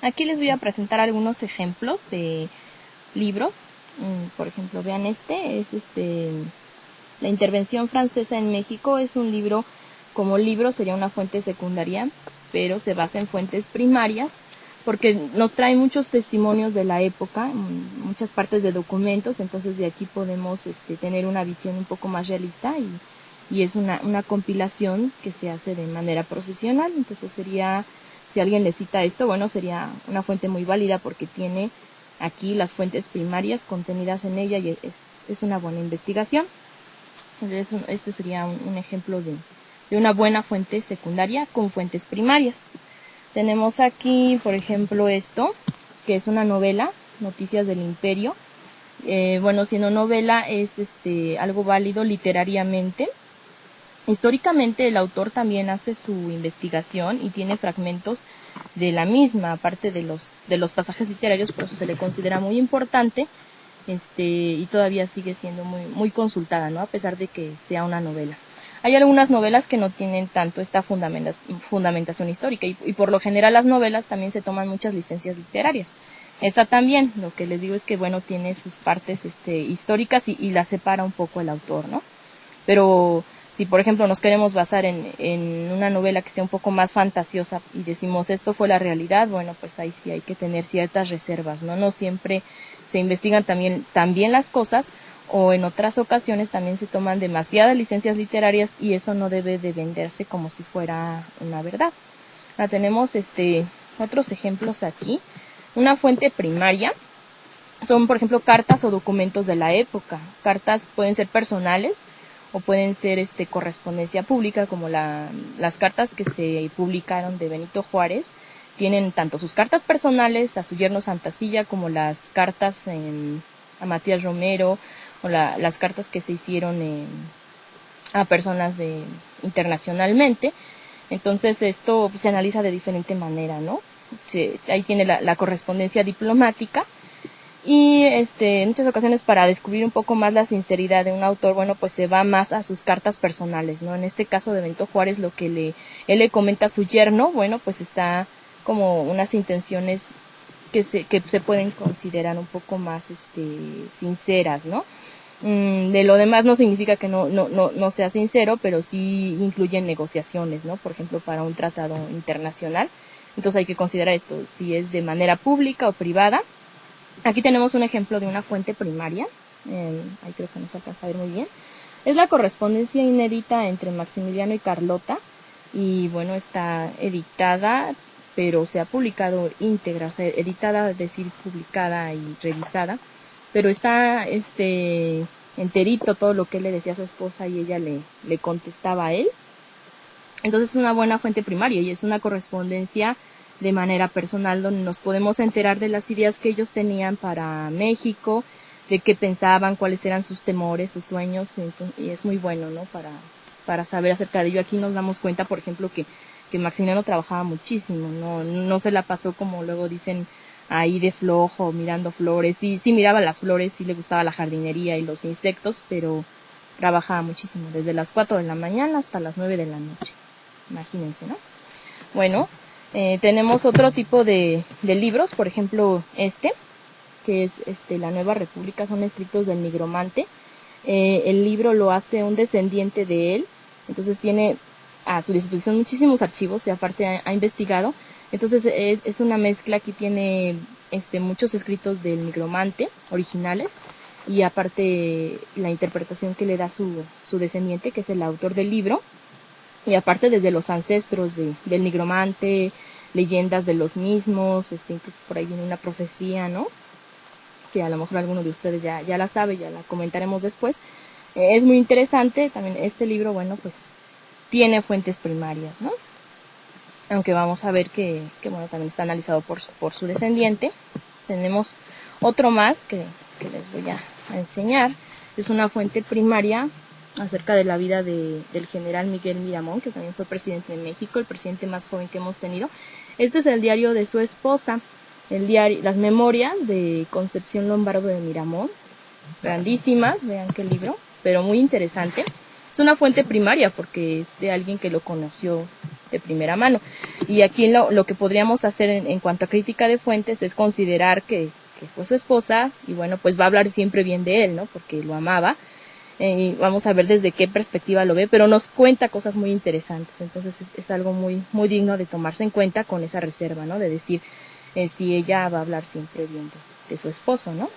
Aquí les voy a presentar algunos ejemplos de libros. Por ejemplo, vean La intervención francesa en México. Es un libro, como libro sería una fuente secundaria, pero se basa en fuentes primarias, porque nos trae muchos testimonios de la época, muchas partes de documentos, entonces de aquí podemos tener una visión un poco más realista y es una compilación que se hace de manera profesional. Entonces sería, si alguien le cita esto, bueno, sería una fuente muy válida porque tiene aquí las fuentes primarias contenidas en ella y es una buena investigación. Entonces, esto sería un ejemplo de una buena fuente secundaria con fuentes primarias. Tenemos aquí, por ejemplo, esto, que es una novela, Noticias del Imperio. Siendo novela es algo válido literariamente. Históricamente el autor también hace su investigación y tiene fragmentos de la misma, aparte de los pasajes literarios, por eso se le considera muy importante, y todavía sigue siendo muy consultada, ¿no? A pesar de que sea una novela. Hay algunas novelas que no tienen tanto esta fundamentación histórica y por lo general las novelas también se toman muchas licencias literarias. Esta también, lo que les digo es que, bueno, tiene sus partes históricas y la separa un poco el autor, ¿no? Pero si, por ejemplo, nos queremos basar en una novela que sea un poco más fantasiosa y decimos esto fue la realidad, bueno, pues ahí sí hay que tener ciertas reservas, ¿no? No siempre se investigan también las cosas, o en otras ocasiones también se toman demasiadas licencias literarias y eso no debe de venderse como si fuera una verdad. Ahora tenemos otros ejemplos aquí. Una fuente primaria son, por ejemplo, cartas o documentos de la época. Cartas pueden ser personales o pueden ser correspondencia pública, como las cartas que se publicaron de Benito Juárez. Tienen tanto sus cartas personales a su yerno Santacilla como las cartas a Matías Romero o las cartas que se hicieron a personas internacionalmente. Entonces esto se analiza de diferente manera, ¿no? Ahí tiene la correspondencia diplomática y en muchas ocasiones para descubrir un poco más la sinceridad de un autor, bueno, pues se va más a sus cartas personales, ¿no? En este caso de Benito Juárez, lo que él le comenta a su yerno, bueno, pues está como unas intenciones que se pueden considerar un poco más sinceras, ¿no? De lo demás no significa que no sea sincero, pero sí incluyen negociaciones, ¿no? Por ejemplo, para un tratado internacional. Entonces hay que considerar esto, si es de manera pública o privada. Aquí tenemos un ejemplo de una fuente primaria, ahí creo que no se alcanza a ver muy bien. Es la correspondencia inédita entre Maximiliano y Carlota, y bueno, está editada, pero se ha publicado íntegra, o sea, editada, es decir, publicada y revisada, pero está enterito todo lo que él le decía a su esposa y ella le contestaba a él. Entonces es una buena fuente primaria y es una correspondencia de manera personal donde nos podemos enterar de las ideas que ellos tenían para México, de qué pensaban, cuáles eran sus temores, sus sueños, y es muy bueno, ¿no? Para saber acerca de ello. Aquí nos damos cuenta, por ejemplo, que Maximiliano trabajaba muchísimo, no se la pasó como luego dicen ahí de flojo, mirando flores. Sí miraba las flores, sí le gustaba la jardinería y los insectos, pero trabajaba muchísimo, desde las 4 de la mañana hasta las 9 de la noche. Imagínense, ¿no? Bueno, tenemos otro tipo de libros, por ejemplo que es La Nueva República, son escritos del nigromante. El libro lo hace un descendiente de él, entonces tiene a su disposición muchísimos archivos y aparte ha investigado. Entonces es una mezcla, aquí tiene muchos escritos del nigromante originales y aparte la interpretación que le da su descendiente, que es el autor del libro, y aparte desde los ancestros del nigromante, leyendas de los mismos, incluso por ahí viene una profecía, ¿no? Que a lo mejor alguno de ustedes ya la sabe, ya la comentaremos después. Es muy interesante, también este libro, bueno, pues tiene fuentes primarias, ¿no? Aunque vamos a ver que bueno, también está analizado por su descendiente. Tenemos otro más que les voy a enseñar. Es una fuente primaria acerca de la vida del general Miguel Miramón, que también fue presidente de México, el presidente más joven que hemos tenido. Este es el diario de su esposa, las memorias de Concepción Lombardo de Miramón, grandísimas, vean qué libro, pero muy interesante. Es una fuente primaria porque es de alguien que lo conoció de primera mano. Y aquí lo que podríamos hacer en cuanto a crítica de fuentes es considerar que fue su esposa y bueno, pues va a hablar siempre bien de él, ¿no? Porque lo amaba. Y vamos a ver desde qué perspectiva lo ve, pero nos cuenta cosas muy interesantes. Entonces es algo muy, muy digno de tomarse en cuenta con esa reserva, ¿no? De decir si ella va a hablar siempre bien de su esposo, ¿no?